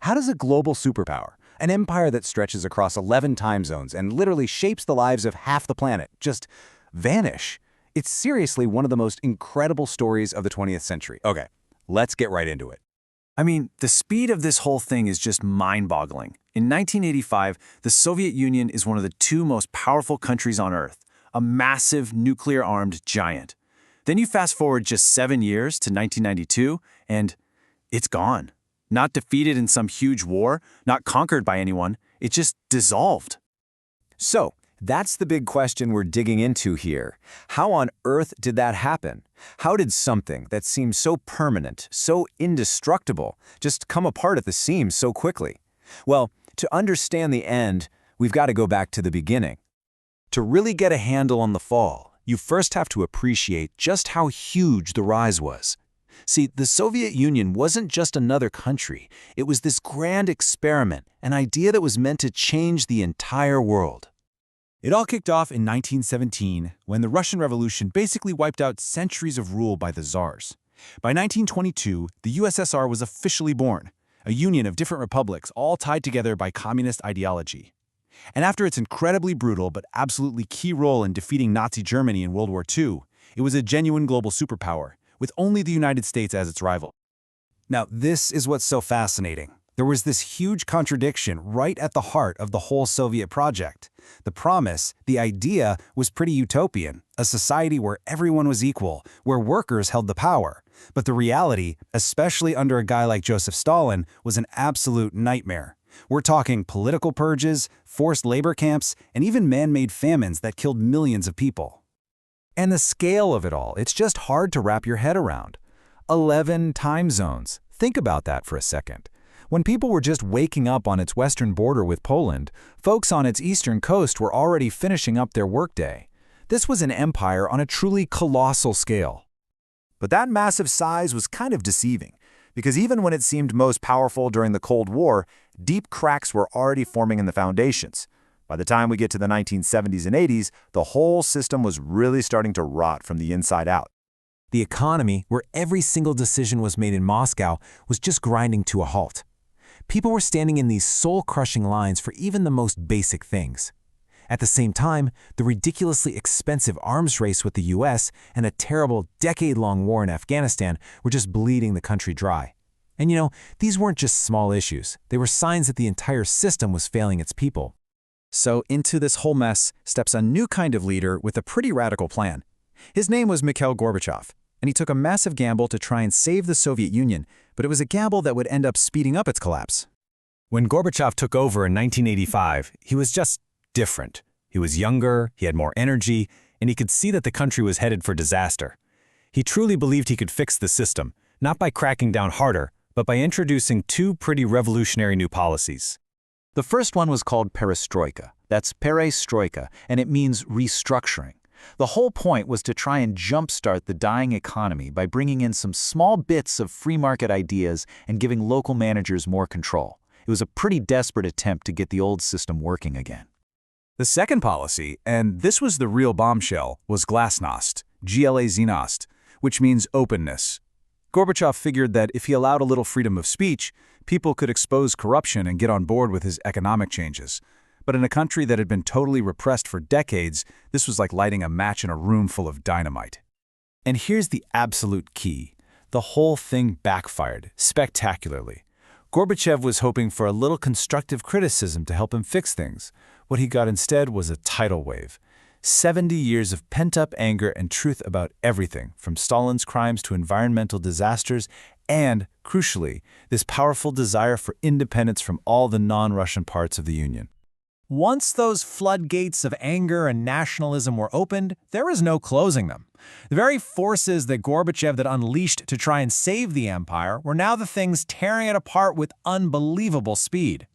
How does a global superpower, an empire that stretches across 11 time zones and literally shapes the lives of half the planet, just vanish? It's seriously one of the most incredible stories of the 20th century. Okay, let's get right into it. I mean, the speed of this whole thing is just mind-boggling. In 1985, the Soviet Union is one of the two most powerful countries on Earth, a massive nuclear-armed giant. Then you fast forward just 7 years to 1992, and it's gone. Not defeated in some huge war, not conquered by anyone, it just dissolved. So, that's the big question we're digging into here. How on earth did that happen? How did something that seems so permanent, so indestructible, just come apart at the seams so quickly? Well, to understand the end, we've got to go back to the beginning. To really get a handle on the fall, you first have to appreciate just how huge the rise was. See, the Soviet Union wasn't just another country. It was this grand experiment, an idea that was meant to change the entire world. It all kicked off in 1917, when the Russian Revolution basically wiped out centuries of rule by the czars. By 1922, the USSR was officially born, a union of different republics all tied together by communist ideology. And after its incredibly brutal but absolutely key role in defeating Nazi Germany in World War II, it was a genuine global superpower, with only the United States as its rival. Now, this is what's so fascinating. There was this huge contradiction right at the heart of the whole Soviet project. The promise, the idea, was pretty utopian, a society where everyone was equal, where workers held the power. But the reality, especially under a guy like Joseph Stalin, was an absolute nightmare. We're talking political purges, forced labor camps, and even man-made famines that killed millions of people. And the scale of it all, it's just hard to wrap your head around. 11 time zones. Think about that for a second. When people were just waking up on its western border with Poland, folks on its eastern coast were already finishing up their workday. This was an empire on a truly colossal scale. But that massive size was kind of deceiving, because even when it seemed most powerful during the Cold War, deep cracks were already forming in the foundations. By the time we get to the 1970s and 80s, the whole system was really starting to rot from the inside out. The economy, where every single decision was made in Moscow, was just grinding to a halt. People were standing in these soul-crushing lines for even the most basic things. At the same time, the ridiculously expensive arms race with the US and a terrible decade-long war in Afghanistan were just bleeding the country dry. And you know, these weren't just small issues. They were signs that the entire system was failing its people. So into this whole mess steps a new kind of leader with a pretty radical plan. His name was Mikhail Gorbachev, and he took a massive gamble to try and save the Soviet Union, but it was a gamble that would end up speeding up its collapse. When Gorbachev took over in 1985, he was just different. He was younger, he had more energy, and he could see that the country was headed for disaster. He truly believed he could fix the system, not by cracking down harder, but by introducing two pretty revolutionary new policies. The first one was called perestroika. That's perestroika, and it means restructuring. The whole point was to try and jumpstart the dying economy by bringing in some small bits of free market ideas and giving local managers more control. It was a pretty desperate attempt to get the old system working again. The second policy, and this was the real bombshell, was glasnost, glaznost, which means openness. Gorbachev figured that if he allowed a little freedom of speech, people could expose corruption and get on board with his economic changes. But in a country that had been totally repressed for decades, this was like lighting a match in a room full of dynamite. And here's the absolute key. The whole thing backfired spectacularly. Gorbachev was hoping for a little constructive criticism to help him fix things. What he got instead was a tidal wave. 70 years of pent-up anger and truth about everything, from Stalin's crimes to environmental disasters, and, crucially, this powerful desire for independence from all the non-Russian parts of the Union. Once those floodgates of anger and nationalism were opened, there was no closing them. The very forces that Gorbachev had unleashed to try and save the empire were now the things tearing it apart with unbelievable speed.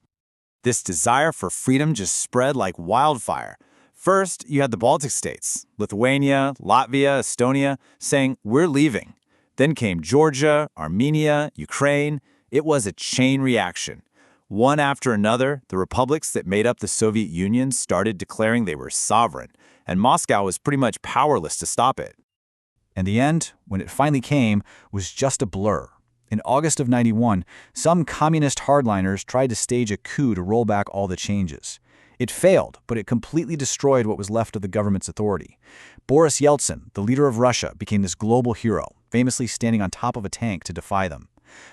This desire for freedom just spread like wildfire. First, you had the Baltic states, Lithuania, Latvia, Estonia, saying, "We're leaving." Then came Georgia, Armenia, Ukraine. It was a chain reaction. One after another, the republics that made up the Soviet Union started declaring they were sovereign, and Moscow was pretty much powerless to stop it. And the end, when it finally came, was just a blur. In August of '91, some communist hardliners tried to stage a coup to roll back all the changes. It failed, but it completely destroyed what was left of the government's authority. Boris Yeltsin, the leader of Russia, became this global hero, famously standing on top of a tank to defy them.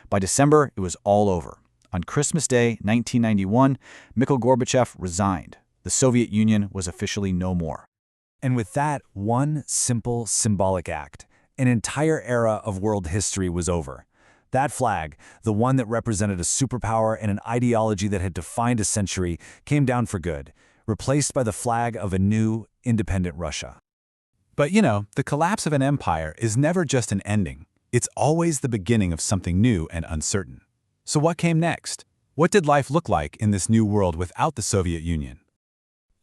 By December, it was all over. On Christmas Day, 1991, Mikhail Gorbachev resigned. The Soviet Union was officially no more. And with that one simple symbolic act, an entire era of world history was over. That flag, the one that represented a superpower and an ideology that had defined a century, came down for good, replaced by the flag of a new, independent Russia. But the collapse of an empire is never just an ending. It's always the beginning of something new and uncertain. So what came next? What did life look like in this new world without the Soviet Union?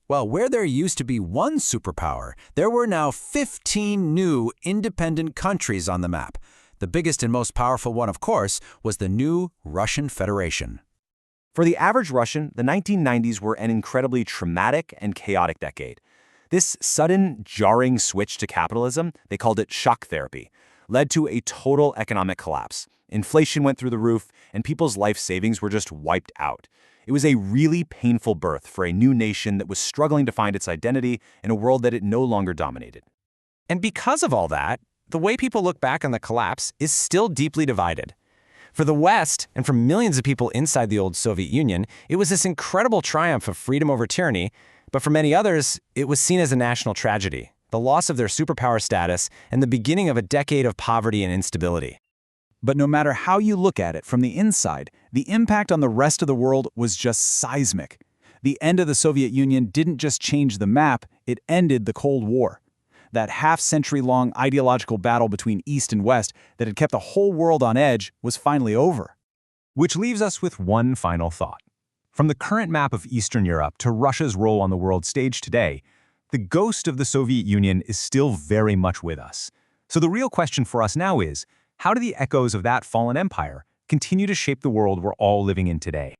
Well, where there used to be one superpower, there were now 15 new independent countries on the map. The biggest and most powerful one, of course, was the new Russian Federation. For the average Russian, the 1990s were an incredibly traumatic and chaotic decade. This sudden, jarring switch to capitalism, they called it shock therapy, led to a total economic collapse. Inflation went through the roof, and people's life savings were just wiped out. It was a really painful birth for a new nation that was struggling to find its identity in a world that it no longer dominated. And because of all that, the way people look back on the collapse is still deeply divided. For the West, and for millions of people inside the old Soviet Union, it was this incredible triumph of freedom over tyranny, but for many others, it was seen as a national tragedy, the loss of their superpower status, and the beginning of a decade of poverty and instability. But no matter how you look at it from the inside, the impact on the rest of the world was just seismic. The end of the Soviet Union didn't just change the map, it ended the Cold War. That half-century-long ideological battle between East and West that had kept the whole world on edge was finally over. Which leaves us with one final thought. From the current map of Eastern Europe to Russia's role on the world stage today, the ghost of the Soviet Union is still very much with us. So the real question for us now is, how do the echoes of that fallen empire continue to shape the world we're all living in today?